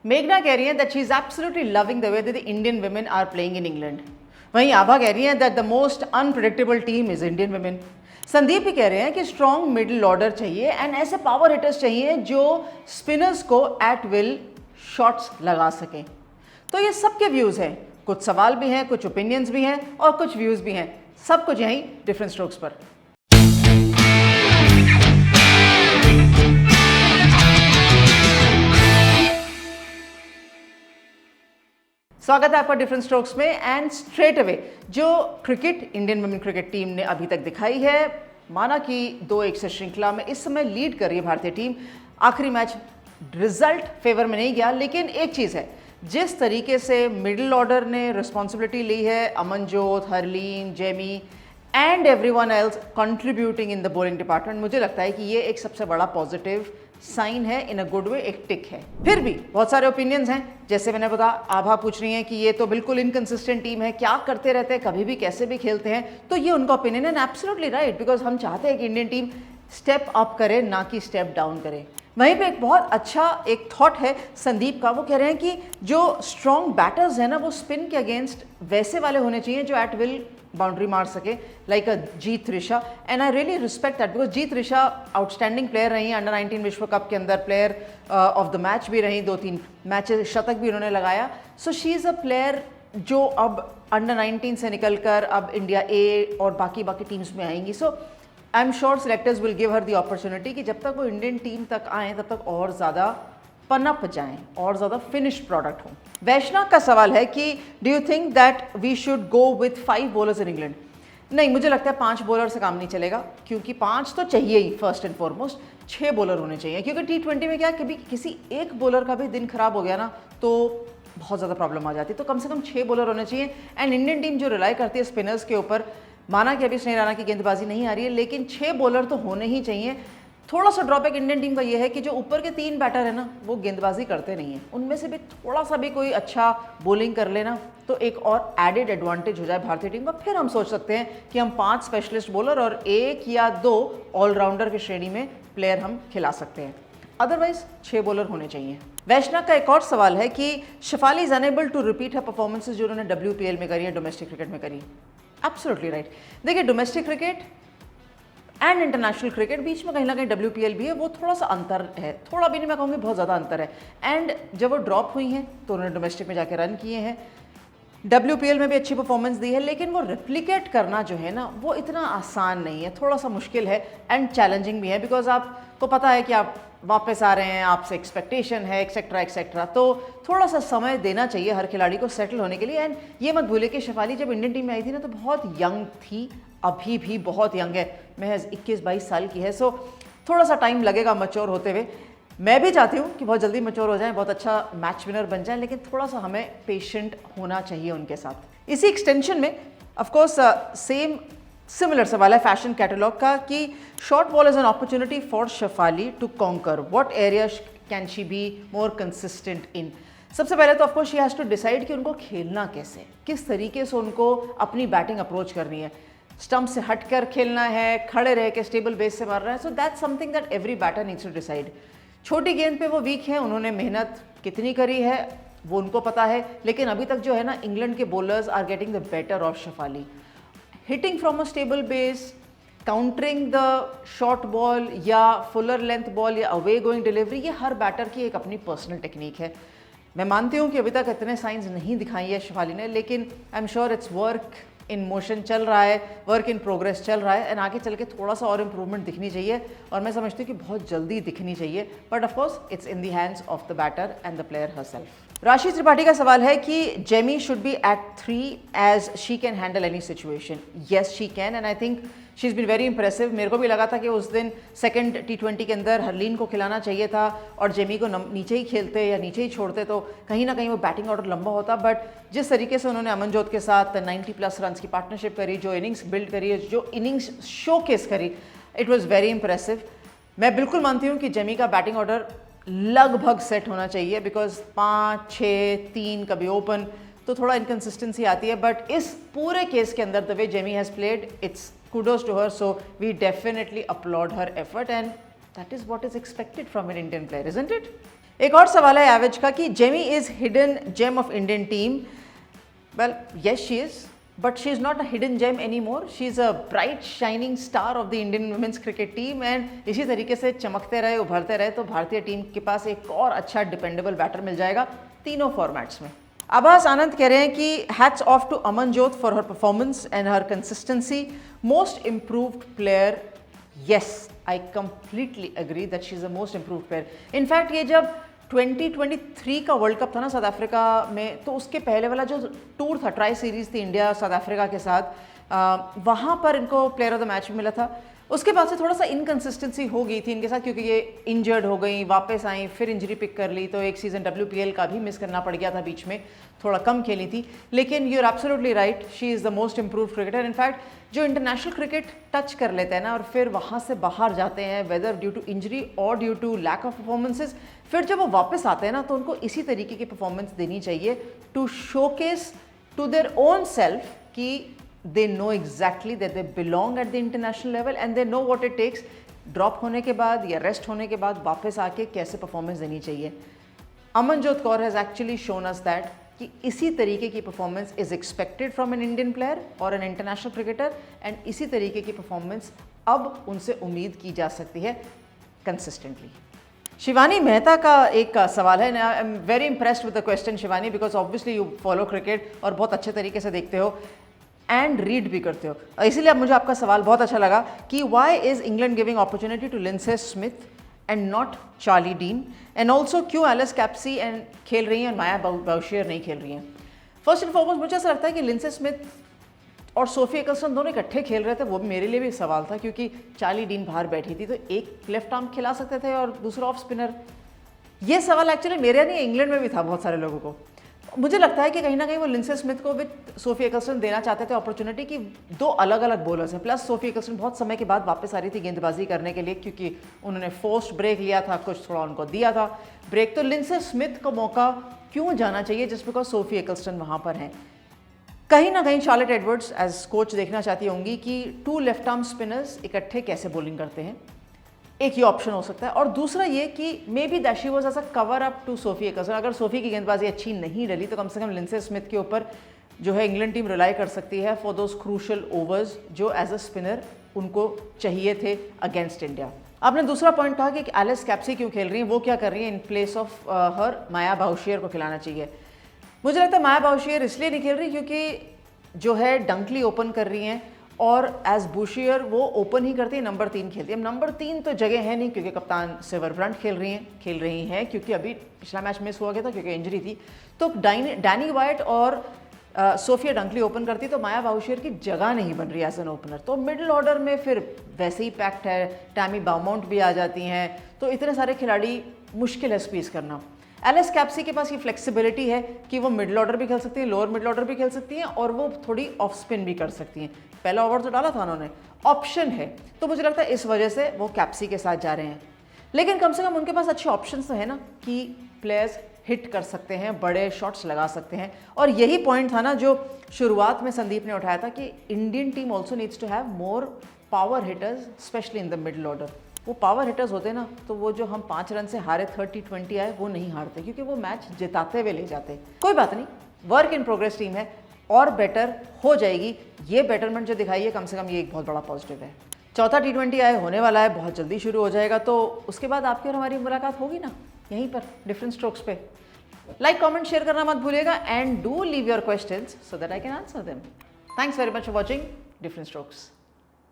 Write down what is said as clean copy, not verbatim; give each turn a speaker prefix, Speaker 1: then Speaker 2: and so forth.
Speaker 1: मेघना कह रही है that she is absolutely loving the way that the Indian women are playing in England. वहीं आभा कह रही है that the most unpredictable team is Indian women. Sandeep भी कह रहे हैं कि स्ट्रॉन्ग मिडिल ऑर्डर चाहिए एंड ऐसे पावर हिटर्स चाहिए जो स्पिनर्स को एट विल शॉट्स लगा सकें। तो ये सबके व्यूज़ हैं, कुछ सवाल भी हैं, कुछ ओपिनियंस भी हैं और कुछ व्यूज़ भी हैं, सब कुछ यहीं डिफरेंट स्ट्रोक्स पर। स्वागत है आपका डिफरेंट स्ट्रोक्स में। एंड स्ट्रेट अवे जो cricket Indian women cricket team ने अभी तक दिखाई है, माना कि 2-1 से श्रृंखला में इस समय लीड कर रही है भारतीय टीम। आखिरी मैच रिजल्ट फेवर में नहीं गया, लेकिन एक चीज़ है, जिस तरीके से मिडिल ऑर्डर ने रिस्पॉन्सिबिलिटी ली है, Amanjot, Harleen, Jamie and everyone else contributing in the bowling department, मुझे लगता है कि ये एक सबसे बड़ा पॉजिटिव साइन है, इन अ गुड वे, एक टिक है। फिर भी बहुत सारे ओपिनियंस हैं, जैसे मैंने बताया, आभा पूछ रही हैं कि ये तो बिल्कुल इनकंसिस्टेंट टीम है, क्या करते रहते हैं, कभी भी कैसे भी खेलते हैं। तो ये उनका ओपिनियन है, एब्सोल्युटली राइट, बिकॉज हम चाहते हैं कि इंडियन टीम स्टेप अप करे, ना कि स्टेप डाउन करे। वहीं पे एक बहुत अच्छा एक थॉट है संदीप का, वो कह रहे हैं कि जो स्ट्रॉन्ग बैटर्स हैं ना, वो स्पिन के अगेंस्ट वैसे वाले होने चाहिए जो एट विल बाउंड्री मार सके, like a Jeet Trisha. And I really respect that, because Jeet Trisha outstanding player रही, अंडर 19 विश्व कप के अंदर प्लेयर ऑफ द मैच भी रही, 2-3 मैचेस, शतक भी उन्होंने लगाया। So she is a player जो अब अंडर 19 से निकलकर अब इंडिया ए और बाकी टीम्स में आएंगी। So I am sure selectors will give her the opportunity कि जब तक वो इंडियन टीम तक आएँ तब तक और ज़्यादा पनप जाएं और ज़्यादा फिनिश्ड प्रोडक्ट हो। वैष्णव का सवाल है कि do you think that we should go with 5 bowlers in England? नहीं, मुझे लगता है 5 बॉलर से काम नहीं चलेगा, क्योंकि 5 तो चाहिए ही फर्स्ट एंड फॉरमोस्ट, 6 बॉलर होने चाहिए, क्योंकि T20 में क्या है, कभी किसी एक बॉलर का भी दिन खराब हो गया ना तो बहुत ज़्यादा प्रॉब्लम आ जाती है। तो कम से कम 6 बॉलर होने चाहिए। एंड इंडियन टीम जो रिलाई करती है स्पिनर्स के ऊपर, माना कि अभी स्नेह राणा की गेंदबाजी नहीं आ रही है, लेकिन 6 बॉलर तो होने ही चाहिए। थोड़ा सा ड्रॉबैक इंडियन टीम का ये है कि जो ऊपर के 3 बैटर है ना, वो गेंदबाजी करते नहीं हैं, उनमें से भी थोड़ा सा भी कोई अच्छा बॉलिंग कर लेना तो एक और एडेड एडवांटेज हो जाए भारतीय टीम का। फिर हम सोच सकते हैं कि हम 5 स्पेशलिस्ट बॉलर और 1 या 2 ऑलराउंडर की श्रेणी में प्लेयर हम खिला सकते हैं, अदरवाइज 6 बॉलर होने चाहिए। वैष्णव का एक और सवाल है कि Shefali is unable to repeat है परफॉर्मेंसेज जो उन्होंने WPL में करी है, डोमेस्टिक क्रिकेट में करी। Absolutely right. देखिए, domestic cricket and international cricket बीच में कहीं ना कहीं WPL भी है, वो थोड़ा सा अंतर है, थोड़ा भी नहीं, मैं कहूँगी बहुत ज़्यादा अंतर है। एंड जब वो ड्रॉप हुई हैं तो उन्होंने डोमेस्टिक में जाके रन किए हैं, WPL में भी अच्छी परफॉर्मेंस दी है, लेकिन वो रिप्लिकेट करना जो है ना, वो इतना आसान नहीं है, थोड़ा सा मुश्किल है एंड चैलेंजिंग भी है, बिकॉज आपको पता है कि आप वापस आ रहे हैं, आपसे एक्सपेक्टेशन है, एक्सेट्रा एक्सेट्रा। तो थोड़ा सा समय देना चाहिए हर खिलाड़ी को सेटल होने के लिए। एंड ये मत भूलिए कि शेफाली जब इंडियन टीम में आई थी ना, तो बहुत यंग थी, अभी भी बहुत यंग है, महज 21-22 साल की है। सो थोड़ा सा टाइम लगेगा मैच्योर होते हुए। मैं भी चाहती हूँ कि बहुत जल्दी मैच्योर हो जाए, बहुत अच्छा मैच विनर बन जाए, लेकिन थोड़ा सा हमें पेशेंट होना चाहिए उनके साथ। इसी एक्सटेंशन में ऑफकोर्स सिमिलर सवाल है फैशन कैटलॉग का कि short ball is an opportunity for Shefali to conquer, what area can she be more consistent in? सबसे पहले तो of course she has to decide कि उनको खेलना कैसे, किस तरीके से उनको अपनी बैटिंग अप्रोच करनी है। स्टंप से हटकर खेलना है, खड़े रह के स्टेबल बेस से मारना है। So that's something that every batter needs to decide. छोटी गेंद पे वो वीक है, उन्होंने मेहनत कितनी करी है वो उनको पता है, लेकिन अभी तक जो है ना, इंग्लैंड के bowlers are getting the better of Shefali. Hitting from a stable base, countering the short ball या फुलर लेंथ बॉल या अवे गोइंग डिलीवरी, ये हर बैटर की एक अपनी पर्सनल टेक्निक है। मैं मानती हूँ कि अभी तक इतने साइंस नहीं दिखाई है शेफाली ने, लेकिन आई am sure it's work in motion चल रहा है, वर्क इन प्रोग्रेस चल रहा है, एंड आगे चल के थोड़ा सा और इम्प्रूवमेंट दिखनी चाहिए, और मैं समझती हूँ कि बहुत जल्दी दिखनी चाहिए। But of course it's in the hands of the batter and the player herself. Rashi Tripathi का सवाल है कि Jemi should be at 3 as she can handle any situation. Yes she can, and I think she is been very impressive. मेरे को भी लगा था कि उस दिन सेकंड T20 के अंदर हरलीन को खिलाना चाहिए था और जेमी को नीचे ही खेलते या नीचे ही छोड़ते तो कहीं ना कहीं वो बैटिंग ऑर्डर लंबा होता। बट जिस तरीके से उन्होंने अमनजोत के साथ 90+ रन की पार्टनरशिप करी, जो इनिंग्स बिल्ड करी, जो इनिंग्स शोकेस करी, इट वॉज़ वेरी इंप्रेसिव। मैं बिल्कुल मानती हूँ कि जेमी का बैटिंग ऑर्डर लगभग सेट होना चाहिए, बिकॉज 5, 6, 3 कभी ओपन तो थोड़ा इनकन्सिस्टेंसी आती है। बट इस पूरे केस के अंदर the way Jamie has played, it's kudos to her, so we definitely applaud her effort and that is what is expected from an Indian player, isn't it? एक और सवाल है एवेज का कि Jemi is hidden gem of Indian team. Well yes she is, but she is not a hidden gem any more, she is a bright shining star of the Indian women's cricket team. एंड इसी तरीके से चमकते रहे, उभरते रहे तो भारतीय टीम के पास एक और अच्छा डिपेंडेबल बैटर मिल जाएगा तीनों फॉर्मेट्स में। आभास आनंद कह रहे हैं कि hats off to Amanjot for her performance and her consistency, most improved player. Yes, I completely agree that she is the most improved player. In fact ये जब 2023 का वर्ल्ड कप था ना साउथ अफ्रीका में, तो उसके पहले वाला जो टूर था, ट्राई सीरीज थी इंडिया साउथ अफ्रीका के साथ, वहाँ पर इनको प्लेयर ऑफ द मैच भी मिला था। उसके बाद से थोड़ा सा इनकन्सिस्टेंसी हो गई थी इनके साथ, क्योंकि ये इंजर्ड हो गई, वापस आई, फिर इंजरी पिक कर ली, तो एक सीज़न WPL का भी मिस करना पड़ गया था बीच में, थोड़ा कम खेली थी। लेकिन you are absolutely right, she is the most improved cricketer. In fact जो इंटरनेशनल क्रिकेट टच कर लेते हैं ना और फिर वहाँ से बाहर जाते हैं, वेदर ड्यू टू इंजरी और due to lack of performances, फिर जब वो वापस आते हैं ना तो उनको इसी तरीके की परफॉर्मेंस देनी चाहिए to showcase to their own self कि they know exactly that they belong at the international level and they know what it takes drop होने के बाद या रेस्ट होने के बाद वापस आके कैसे परफॉर्मेंस देनी चाहिए। Amanjot Kaur has actually shown us that कि इसी तरीके की performance is expected from an Indian player और एन इंटरनेशनल क्रिकेटर, एंड इसी तरीके की परफॉर्मेंस अब उनसे उम्मीद की जा सकती है कंसिस्टेंटली। शिवानी मेहता का एक सवाल है, I am very impressed with the question Shivani, because obviously you follow cricket और बहुत अच्छे तरीके से देखते हो एंड रीड भी करते हो, इसीलिए अब मुझे आपका सवाल बहुत अच्छा लगा कि why is England giving opportunity to Lindsey Smith and not Charlie Dean, and also क्यों एलिस कैप्सी एंड खेल रही हैं और माया बाउशियर नहीं खेल रही हैं। फर्स्ट एंड फॉरमोस्ट मुझे ऐसा लगता है कि लिंडसे स्मिथ और सोफी एक्लस्टन दोनों इकट्ठे खेल रहे थे, वो भी मेरे लिए भी एक सवाल था, क्योंकि चार्ली डीन बाहर बैठी थी तो एक लेफ्ट आर्म खिला सकते थे और दूसरा ऑफ स्पिनर। ये सवाल एक्चुअली मेरे नहीं, इंग्लैंड में भी था बहुत सारे लोगों को। मुझे लगता है कि कहीं ना कहीं वो लिंडसे स्मिथ को विद सोफी एक्लस्टन देना चाहते थे अपॉर्चुनिटी की, दो अलग अलग बॉलर्स हैं, प्लस सोफी एक्लस्टन बहुत समय के बाद वापस आ रही थी गेंदबाजी करने के लिए, क्योंकि उन्होंने फोर्स्ड ब्रेक लिया था, कुछ थोड़ा उनको दिया था ब्रेक, तो लिंडसे स्मिथ को मौका क्यों जाना चाहिए जस्ट बिकॉज सोफी एक्लस्टन वहाँ पर हैं। कहीं ना कहीं शार्लेट एडवर्ड्स एज कोच देखना चाहती होंगी कि टू लेफ्ट आर्म स्पिनर्स इकट्ठे कैसे बॉलिंग करते हैं, एक ये ऑप्शन हो सकता है। और दूसरा ये कि maybe that she was as a cover up to Sophie Ecclestone, अगर सोफी की गेंदबाजी अच्छी नहीं डली तो कम से कम लिंडसे स्मिथ के ऊपर जो है इंग्लैंड टीम रिलाई कर सकती है फॉर दोज क्रूशल ओवर्स जो एज अ स्पिनर उनको चाहिए थे अगेंस्ट इंडिया। आपने दूसरा पॉइंट कहा कि एलिस कैप्सी क्यों खेल रही हैं, वो क्या कर रही हैं इन प्लेस ऑफ हर माया बाउशियर को खिलाना चाहिए। मुझे लगता है माया बाउशियर इसलिए नहीं खेल रही क्योंकि जो है डंकली ओपन कर रही हैं और एज बुशियर वो ओपन ही करती है, नंबर 3 खेलती है। अब नंबर 3 तो जगह है नहीं क्योंकि कप्तान सिल्वर ब्रंट खेल रही हैं क्योंकि अभी पिछला मैच मिस हुआ गया था क्योंकि इंजरी थी। तो डैनी वाइट और सोफिया डंकली ओपन करती तो माया बाउशियर की जगह नहीं बन रही एज एन ओपनर। तो मिडिल ऑर्डर में फिर वैसे ही पैक्ट है, टैमी बाउमाउंट भी आ जाती हैं, तो इतने सारे खिलाड़ी मुश्किल है स्पीस करना। एलिस कैप्सी के पास ये फ्लेक्सिबिलिटी है कि वो मिडिल ऑर्डर भी खेल सकती हैं, लोअर मिडिल ऑर्डर भी खेल सकती हैं और वो थोड़ी ऑफ स्पिन भी कर सकती हैं। पहला ओवर तो डाला था उन्होंने, ऑप्शन है, तो मुझे लगता है इस वजह से वो कैप्सी के साथ जा रहे हैं। लेकिन कम से कम उनके पास अच्छे ऑप्शन तो है ना कि प्लेयर्स हिट कर सकते हैं, बड़े शॉट्स लगा सकते हैं। और यही पॉइंट था ना जो शुरुआत में संदीप ने उठाया था कि Indian team also needs to have more power hitters specially in the middle order. वो पावर हिटर्स होते ना तो वो जो हम 5 रन से हारे 30-20 आए वो नहीं हारते क्योंकि वो मैच जिताते हुए ले जाते। कोई बात नहीं, वर्क इन प्रोग्रेस टीम है और बेटर हो जाएगी। ये बेटरमेंट जो दिखाई है कम से कम ये एक बहुत बड़ा पॉजिटिव है। चौथा T20 आए होने वाला है, बहुत जल्दी शुरू हो जाएगा, तो उसके बाद आपकी और हमारी मुलाकात होगी ना यहीं पर डिफरेंट स्ट्रोक्स पे। लाइक कमेंट शेयर करना मत भूलिएगा and do leave your questions so that I can answer them. Thanks very much for watching different strokes.